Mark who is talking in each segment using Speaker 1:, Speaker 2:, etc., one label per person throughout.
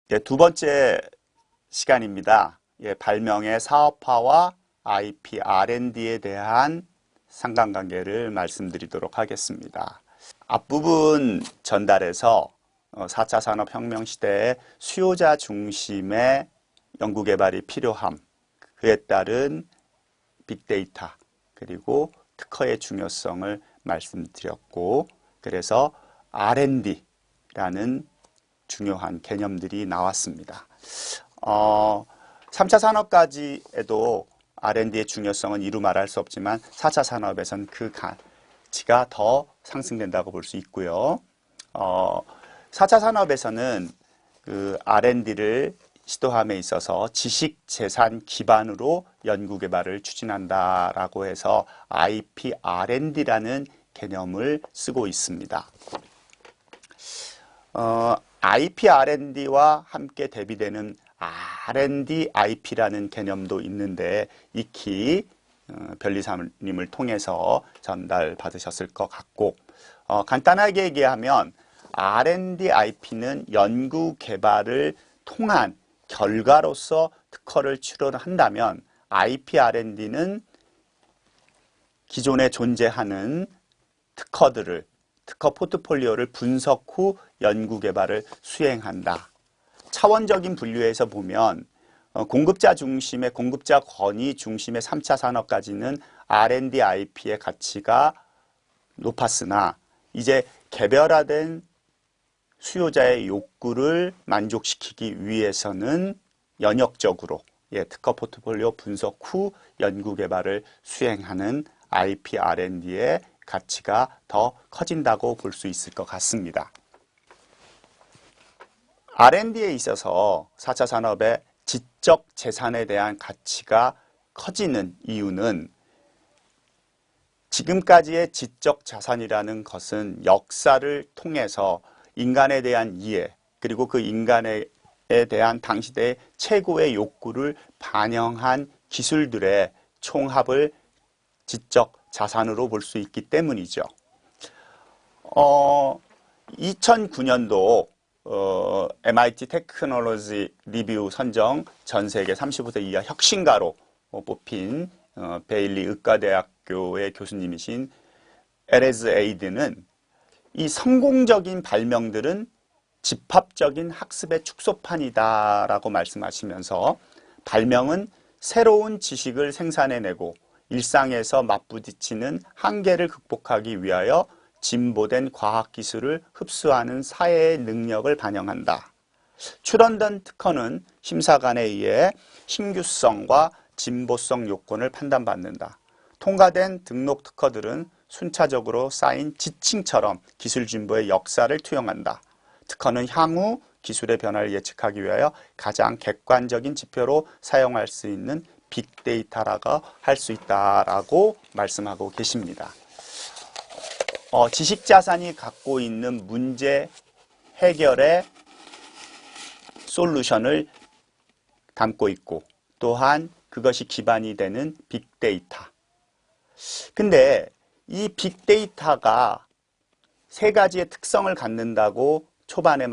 Speaker 1: 예, 두 번째 시간입니다. 예, 발명의 사업화와 IP R&D에 대한 상관관계를 말씀드리도록 하겠습니다. 앞부분 전달에서 4차 산업혁명 시대에 수요자 중심의 연구개발이 필요함, 그에 따른 빅데이터, 그리고 특허의 중요성을 말씀드렸고, 그래서 R&D라는 중요한 개념들이 나왔습니다. 3차 산업까지에도 R&D의 중요성은 이루 말할 수 없지만 4차 산업에선 그 가치가 더 상승된다고 볼 수 있고요. 4차 산업에서는 그 R&D를 시도함에 있어서 지식 재산 기반으로 연구 개발을 추진한다라고 해서 IP R&D라는 개념을 쓰고 있습니다. IP R&D와 함께 대비되는 R&D IP라는 개념도 있는데 익히 변리사님을 통해서 전달받으셨을 것 같고, 간단하게 얘기하면 R&D IP는 연구 개발을 통한 결과로서 특허를 출원한다면 IP R&D는 기존에 존재하는 특허 포트폴리오를 분석 후 연구 개발을 수행한다. 차원적인 분류에서 보면 공급자 중심의 공급자 권위 중심의 3차 산업까지는 R&D IP의 가치가 높았으나 이제 개별화된 수요자의 욕구를 만족시키기 위해서는 연역적으로 특허 포트폴리오 분석 후 연구 개발을 수행하는 IP R&D의 가치가 더 커진다고 볼 수 있을 것 같습니다. R&D에 있어서 4차 산업의 지적 재산에 대한 가치가 커지는 이유는 지금까지의 지적 자산이라는 것은 역사를 통해서 인간에 대한 이해, 그리고 그 인간에 대한 당시대의 최고의 욕구를 반영한 기술들의 총합을 지적 자산으로 볼 수 있기 때문이죠. 2009년도 MIT 테크놀로지 리뷰 선정 전 세계 35세 이하 혁신가로 뽑힌 베일리 의과대학교의 교수님이신 에레즈 에이드는 이 성공적인 발명들은 집합적인 학습의 축소판이다라고 말씀하시면서 발명은 새로운 지식을 생산해내고 일상에서 맞부딪히는 한계를 극복하기 위하여 진보된 과학기술을 흡수하는 사회의 능력을 반영한다. 출원된 특허는 심사관에 의해 신규성과 진보성 요건을 판단받는다. 통과된 등록 특허들은 순차적으로 쌓인 지층처럼 기술 진보의 역사를 투영한다. 특허는 향후 기술의 변화를 예측하기 위하여 가장 객관적인 지표로 사용할 수 있는 빅데이터라고 할 수 있다라고 말씀하고 계십니다. 지식자산이 갖고 있는 문제 해결의 솔루션을 담고 있고 또한 그것이 기반이 되는 빅데이터. 근데 이 빅데이터가 세 가지의 특성을 갖는다고 초반에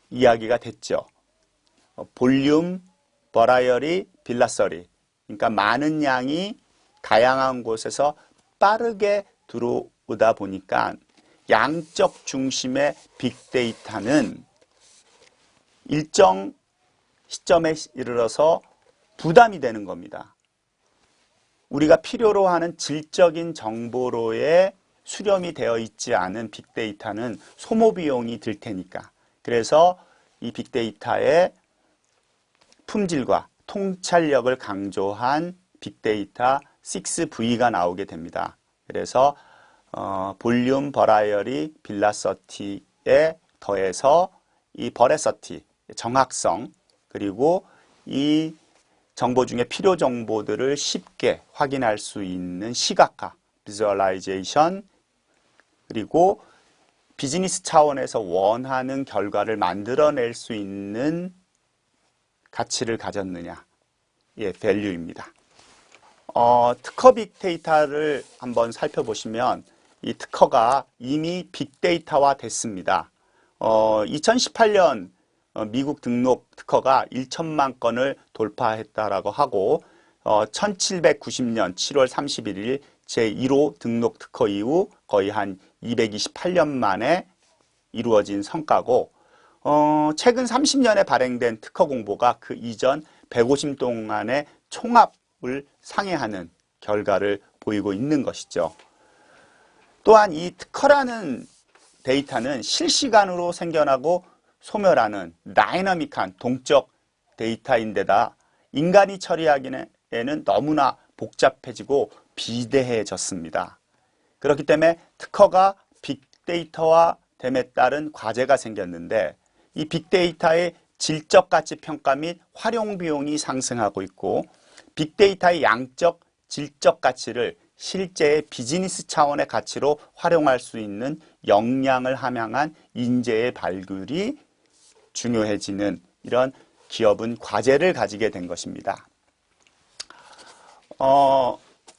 Speaker 1: 이야기가 됐죠. 볼륨, 버라이어리, 빌라서리. 그러니까 많은 양이 다양한 곳에서 빠르게 들어오다 보니까 양적 중심의 빅데이터는 일정 시점에 이르러서 부담이 되는 겁니다. 우리가 필요로 하는 질적인 정보로의 수렴이 되어 있지 않은 빅데이터는 소모 비용이 들 테니까. 그래서 이 빅데이터의 품질과 통찰력을 강조한 빅데이터 6V가 나오게 됩니다. 그래서 볼륨, 버라이어리, 빌라서티에 더해서 이 버레서티, 정확성, 그리고 이 정보 중에 필요 정보들을 쉽게 확인할 수 있는 시각화, 비주얼라이제이션, 그리고 비즈니스 차원에서 원하는 결과를 만들어낼 수 있는 가치를 가졌느냐, 밸류입니다. 특허 빅데이터를 한번 살펴보시면 이 특허가 이미 빅데이터화 됐습니다. 2018년 미국 등록 특허가 1천만 건을 돌파했다라고 하고 1790년 7월 31일 제1호 등록 특허 이후 거의 한 228년 만에 이루어진 성과고 최근 30년에 발행된 특허 공보가 그 이전 150 동안의 총합을 상회하는 결과를 보이고 있는 것이죠. 또한 이 특허라는 데이터는 실시간으로 생겨나고 소멸하는 다이나믹한 동적 데이터인데다 인간이 처리하기에는 너무나 복잡해지고 비대해졌습니다. 그렇기 때문에 특허가 빅데이터화 됨에 따른 과제가 생겼는데 이 빅데이터의 질적 가치 평가 및 활용 비용이 상승하고 있고 빅데이터의 양적, 질적 가치를 실제의 비즈니스 차원의 가치로 활용할 수 있는 역량을 함양한 인재의 발굴이 중요해지는 이런 기업은 과제를 가지게 된 것입니다.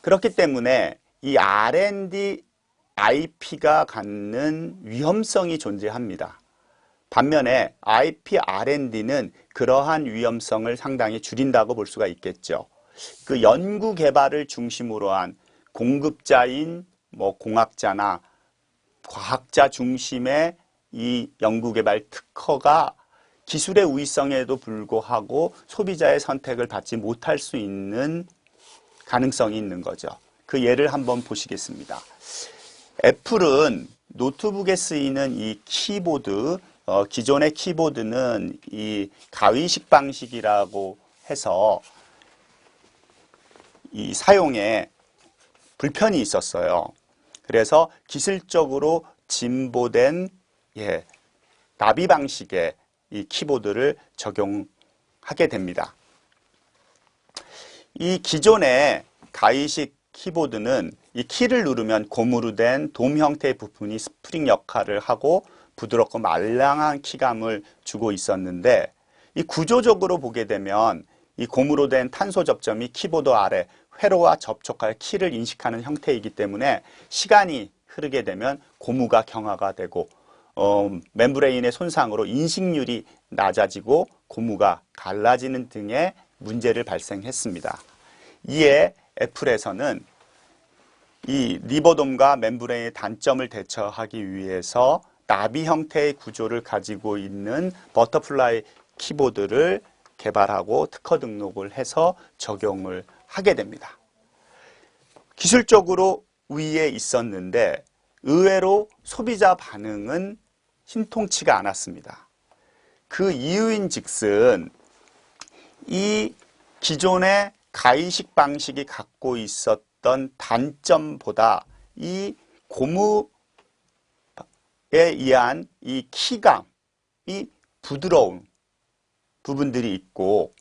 Speaker 1: 그렇기 때문에 이 R&D IP가 갖는 위험성이 존재합니다. 반면에 IP R&D는 그러한 위험성을 상당히 줄인다고 볼 수가 있겠죠. 그 연구 개발을 중심으로 한 공급자인 공학자나 과학자 중심의 이 연구 개발 특허가 기술의 우위성에도 불구하고 소비자의 선택을 받지 못할 수 있는 가능성이 있는 거죠. 그 예를 한번 보시겠습니다. 애플은 노트북에 쓰이는 이 키보드, 기존의 키보드는 이 가위식 방식이라고 해서 이 사용에 불편이 있었어요. 그래서 기술적으로 진보된 나비 방식의 이 키보드를 적용하게 됩니다. 이 기존의 가위식 키보드는 이 키를 누르면 고무로 된 돔 형태의 부품이 스프링 역할을 하고 부드럽고 말랑한 키감을 주고 있었는데 이 구조적으로 보게 되면 이 고무로 된 탄소 접점이 키보드 아래 회로와 접촉할 키를 인식하는 형태이기 때문에 시간이 흐르게 되면 고무가 경화가 되고 멤브레인의 손상으로 인식률이 낮아지고 고무가 갈라지는 등의 문제를 발생했습니다. 이에 애플에서는 이 리버돔과 멤브레인의 단점을 대처하기 위해서 나비 형태의 구조를 가지고 있는 버터플라이 키보드를 개발하고 특허 등록을 해서 적용을 하게 됩니다. 기술적으로 우위에 있었는데 의외로 소비자 반응은 신통치가 않았습니다. 그 이유인 즉슨 이 기존의 가위식 방식이 갖고 있었던 단점보다 이 고무에 의한 이 키감이 부드러운 부분들이 있고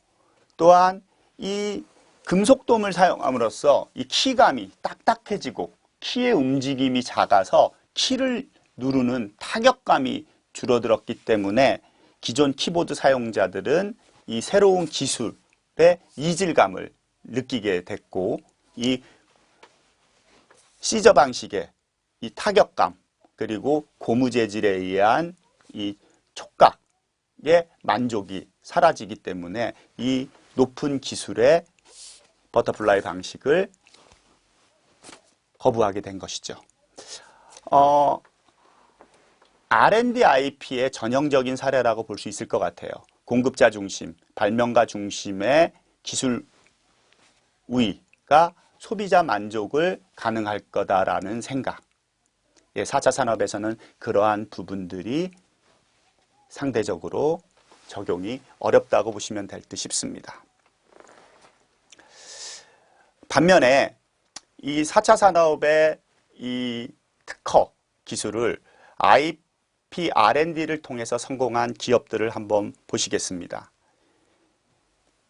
Speaker 1: 또한 이 금속돔을 사용함으로써 이 키감이 딱딱해지고 키의 움직임이 작아서 키를 누르는 타격감이 줄어들었기 때문에 기존 키보드 사용자들은 이 새로운 기술의 이질감을 느끼게 됐고 이 시저 방식의 이 타격감 그리고 고무 재질에 의한 이 촉각의 만족이 사라지기 때문에 이 높은 기술의 버터플라이 방식을 거부하게 된 것이죠. R&D IP의 전형적인 사례라고 볼 수 있을 것 같아요. 공급자 중심, 발명가 중심의 기술 우위가 소비자 만족을 가능할 거다라는 생각. 4차 산업에서는 그러한 부분들이 상대적으로 적용이 어렵다고 보시면 될 듯 싶습니다. 반면에 이 4차 산업의 이 특허 기술을 IP R&D를 통해서 성공한 기업들을 한번 보시겠습니다.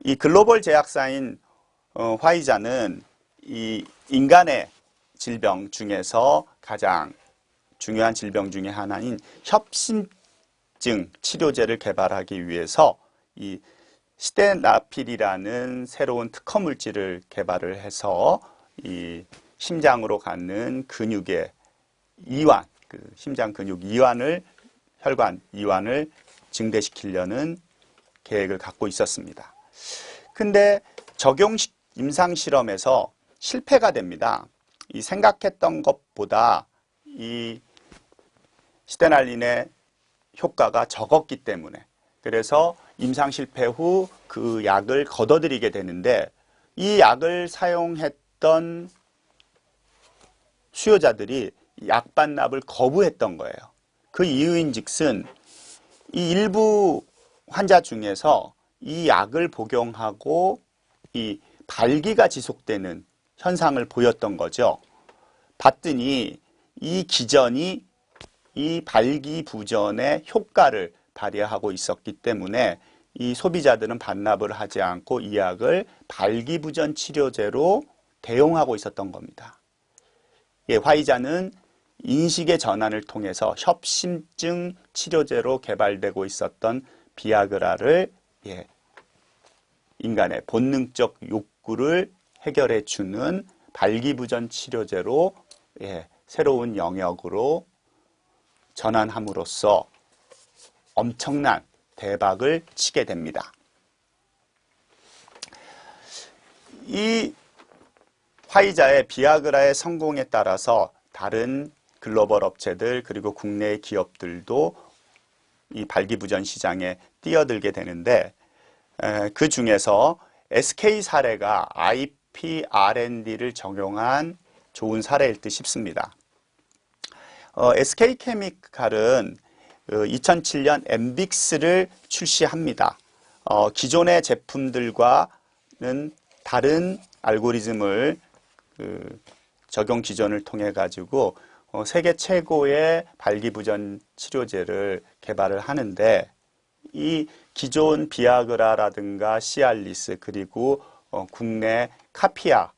Speaker 1: 이 글로벌 제약사인 화이자는 이 인간의 질병 중에서 가장 중요한 질병 중에 하나인 협심증 치료제를 개발하기 위해서 이 시데나필이라는 새로운 특허 물질을 개발을 해서 이 심장으로 가는 근육의 이완, 그 심장 근육 이완을 혈관 이완을 증대시키려는 계획을 갖고 있었습니다. 근데 적용 임상 실험에서 실패가 됩니다. 이 생각했던 것보다 이 시데날린의 효과가 적었기 때문에. 그래서 임상 실패 후 그 약을 걷어들이게 되는데, 이 약을 사용했던 수요자들이 약 반납을 거부했던 거예요. 그 이유인즉슨 이 일부 환자 중에서 이 약을 복용하고 이 발기가 지속되는 현상을 보였던 거죠. 봤더니 이 기전이 이 발기부전의 효과를 발휘하고 있었기 때문에 이 소비자들은 반납을 하지 않고 이 약을 발기부전 치료제로 대용하고 있었던 겁니다. 예, 화이자는 인식의 전환을 통해서 협심증 치료제로 개발되고 있었던 비아그라를 인간의 본능적 욕구를 해결해 주는 발기부전 치료제로 새로운 영역으로 전환함으로써 엄청난 대박을 치게 됩니다. 이 화이자의 비아그라의 성공에 따라서 다른 글로벌 업체들 그리고 국내의 기업들도 이 발기부전 시장에 뛰어들게 되는데, 그 중에서 SK 사례가 IP R&D를 적용한 좋은 사례일 듯 싶습니다. SK케미칼은 2007년 엠빅스를 출시합니다. 기존의 제품들과는 다른 알고리즘을 적용 기전을 통해 가지고 세계 최고의 발기부전 치료제를 개발을 하는데, 이 기존 비아그라라든가 시알리스 그리고 국내 카피아과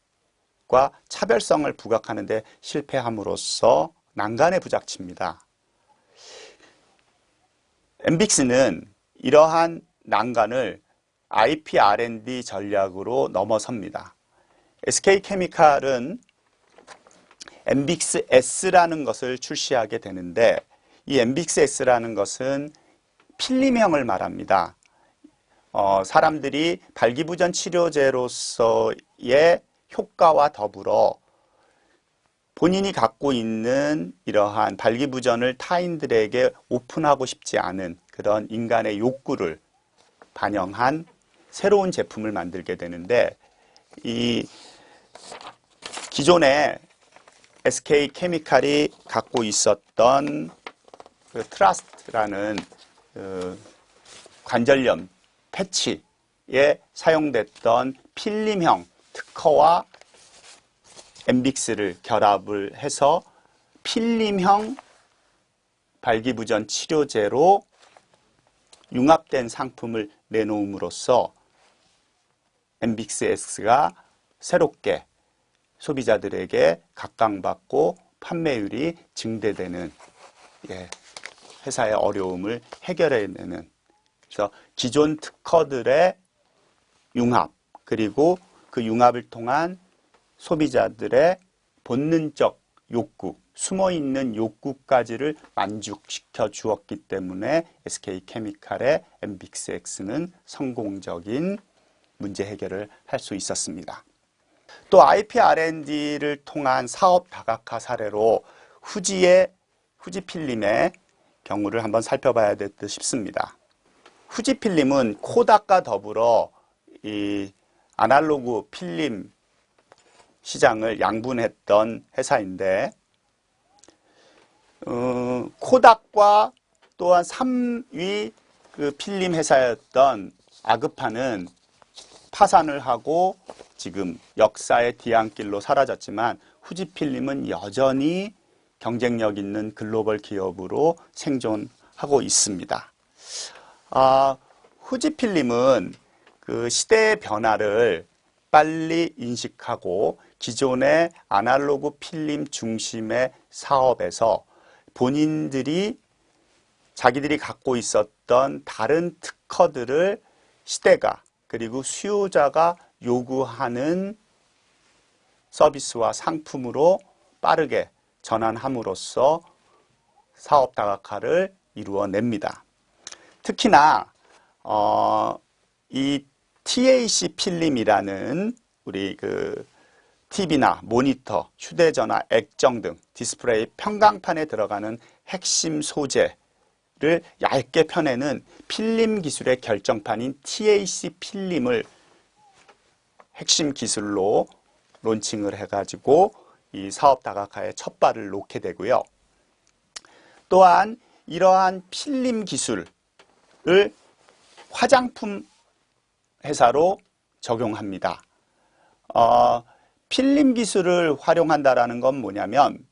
Speaker 1: 차별성을 부각하는 데 실패함으로써 난간에 부닥칩니다. 엠빅스는 이러한 난간을 IP R&D 전략으로 넘어섭니다. SK케미칼은 엠빅스 S라는 것을 출시하게 되는데, 이 엠빅스 S라는 것은 필름형을 말합니다. 사람들이 발기부전 치료제로서의 효과와 더불어 본인이 갖고 있는 이러한 발기부전을 타인들에게 오픈하고 싶지 않은 그런 인간의 욕구를 반영한 새로운 제품을 만들게 되는데, 이 기존에 SK케미칼이 갖고 있었던 그 트러스트라는 관절염 패치에 사용됐던 필름형 특허와 엠빅스를 결합을 해서 필름형 발기부전 치료제로 융합된 상품을 내놓음으로써 엠빅스 S가 새롭게 소비자들에게 각광받고 판매율이 증대되는 회사의 어려움을 해결해내는, 그래서 기존 특허들의 융합 그리고 그 융합을 통한 소비자들의 본능적 욕구, 숨어있는 욕구까지를 만족시켜 주었기 때문에 SK케미칼의 엠빅스 X는 성공적인 문제 해결을 할 수 있었습니다. 또 IP R&D를 통한 사업 다각화 사례로 후지필름의 경우를 한번 살펴봐야 될 듯 싶습니다. 후지필름은 코닥과 더불어 이 아날로그 필름 시장을 양분했던 회사인데, 코닥과 또한 3위 그 필름 회사였던 아그파는 파산을 하고 지금 역사의 뒤안길로 사라졌지만, 후지필름은 여전히 경쟁력 있는 글로벌 기업으로 생존하고 있습니다. 후지필름은 그 시대의 변화를 빨리 인식하고 기존의 아날로그 필름 중심의 사업에서 본인들이 자기들이 갖고 있었던 다른 특허들을 시대가 그리고 수요자가 요구하는 서비스와 상품으로 빠르게 전환함으로써 사업 다각화를 이루어냅니다. 특히나 이 TAC 필름이라는 우리 그 TV나 모니터, 휴대전화, 액정 등 디스플레이 평강판에 들어가는 핵심 소재를 얇게 펴내는 필름 기술의 결정판인 TAC 필름을 핵심 기술로 론칭을 해가지고 이 사업 다각화에 첫 발을 놓게 되고요. 또한 이러한 필름 기술을 화장품 회사로 적용합니다. 필름 기술을 활용한다라는 건 뭐냐면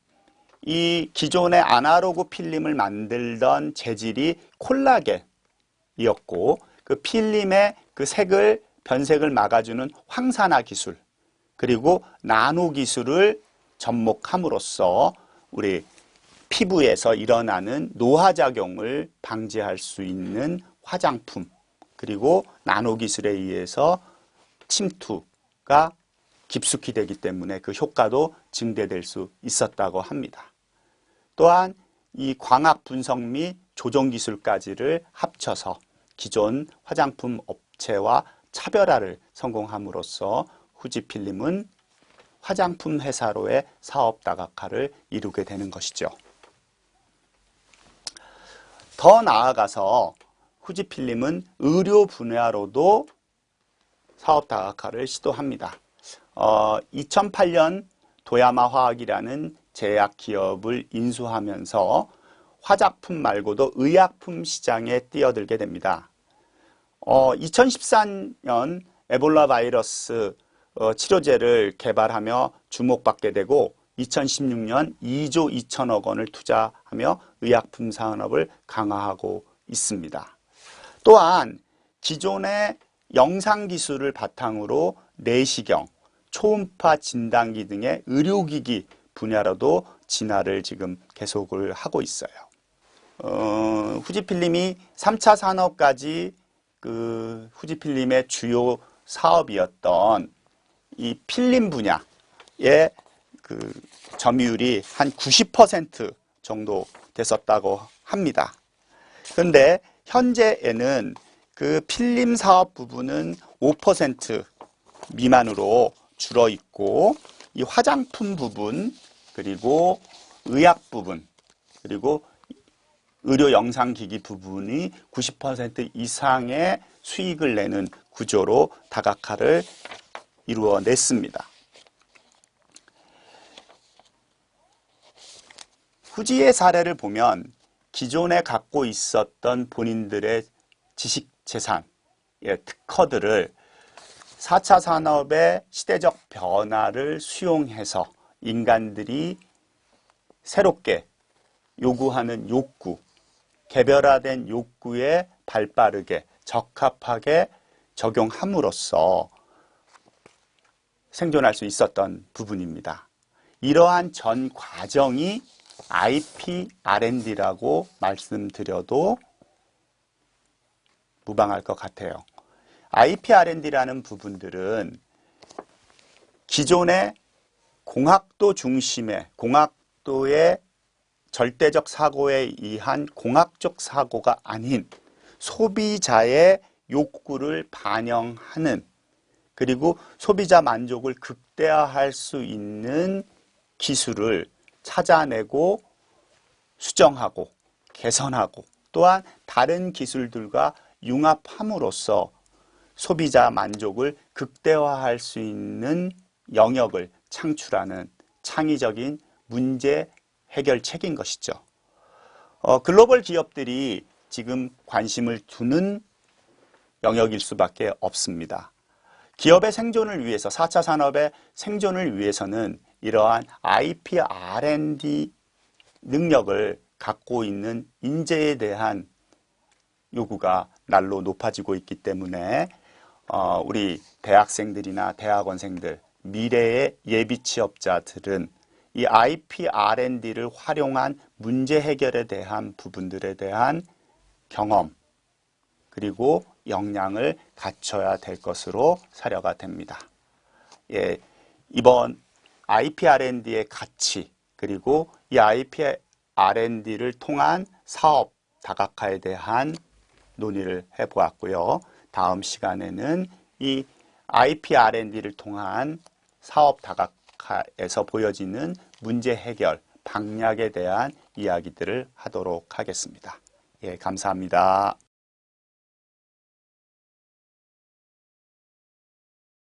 Speaker 1: 이 기존의 아날로그 필름을 만들던 재질이 콜라겐이었고 그 필름의 그 색을 변색을 막아주는 황산화 기술 그리고 나노 기술을 접목함으로써 우리 피부에서 일어나는 노화작용을 방지할 수 있는 화장품 그리고 나노 기술에 의해서 침투가 깊숙이 되기 때문에 그 효과도 증대될 수 있었다고 합니다. 또한 이 광학 분석 및 조정 기술까지를 합쳐서 기존 화장품 업체와 차별화를 성공함으로써 후지필름은 화장품 회사로의 사업 다각화를 이루게 되는 것이죠. 더 나아가서 후지필름은 의료 분야로도 사업 다각화를 시도합니다. 2008년 도야마 화학이라는 제약 기업을 인수하면서 화장품 말고도 의약품 시장에 뛰어들게 됩니다. 2014년 에볼라 바이러스 치료제를 개발하며 주목받게 되고 2016년 2조 2천억 원을 투자하며 의약품 산업을 강화하고 있습니다. 또한 기존의 영상 기술을 바탕으로 내시경, 초음파 진단기 등의 의료기기 분야로도 진화를 지금 계속을 하고 있어요. 후지필름이 3차 산업까지 그 후지필름의 주요 사업이었던 이 필름 분야의 그 점유율이 한 90% 정도 됐었다고 합니다. 그런데 현재에는 그 필름 사업 부분은 5% 미만으로 줄어 있고 이 화장품 부분 그리고 의약 부분 그리고 의료 영상기기 부분이 90% 이상의 수익을 내는 구조로 다각화를 이루어냈습니다. 후지의 사례를 보면 기존에 갖고 있었던 본인들의 지식 재산, 특허들을 4차 산업의 시대적 변화를 수용해서 인간들이 새롭게 요구하는 욕구, 개별화된 욕구에 발빠르게 적합하게 적용함으로써 생존할 수 있었던 부분입니다. 이러한 전 과정이 IP R&D라고 말씀드려도 무방할 것 같아요. IP R&D라는 부분들은 기존의 공학도 중심의 공학도의 절대적 사고에 의한 공학적 사고가 아닌 소비자의 욕구를 반영하는 그리고 소비자 만족을 극대화할 수 있는 기술을 찾아내고 수정하고 개선하고 또한 다른 기술들과 융합함으로써 소비자 만족을 극대화할 수 있는 영역을 창출하는 창의적인 문제 해결책인 것이죠. 글로벌 기업들이 지금 관심을 두는 영역일 수밖에 없습니다. 기업의 생존을 위해서 4차 산업의 생존을 위해서는 이러한 IP R&D 능력을 갖고 있는 인재에 대한 요구가 날로 높아지고 있기 때문에 우리 대학생들이나 대학원생들, 미래의 예비 취업자들은 이 IP R&D를 활용한 문제 해결에 대한 부분들에 대한 경험 그리고 역량을 갖춰야 될 것으로 사려가 됩니다. 이번 IP R&D의 가치 그리고 이 IP R&D를 통한 사업 다각화에 대한 논의를 해보았고요. 다음 시간에는 이 IP R&D를 통한 사업 다각화에서 보여지는 문제 해결, 방략에 대한 이야기들을 하도록 하겠습니다. 예, 감사합니다.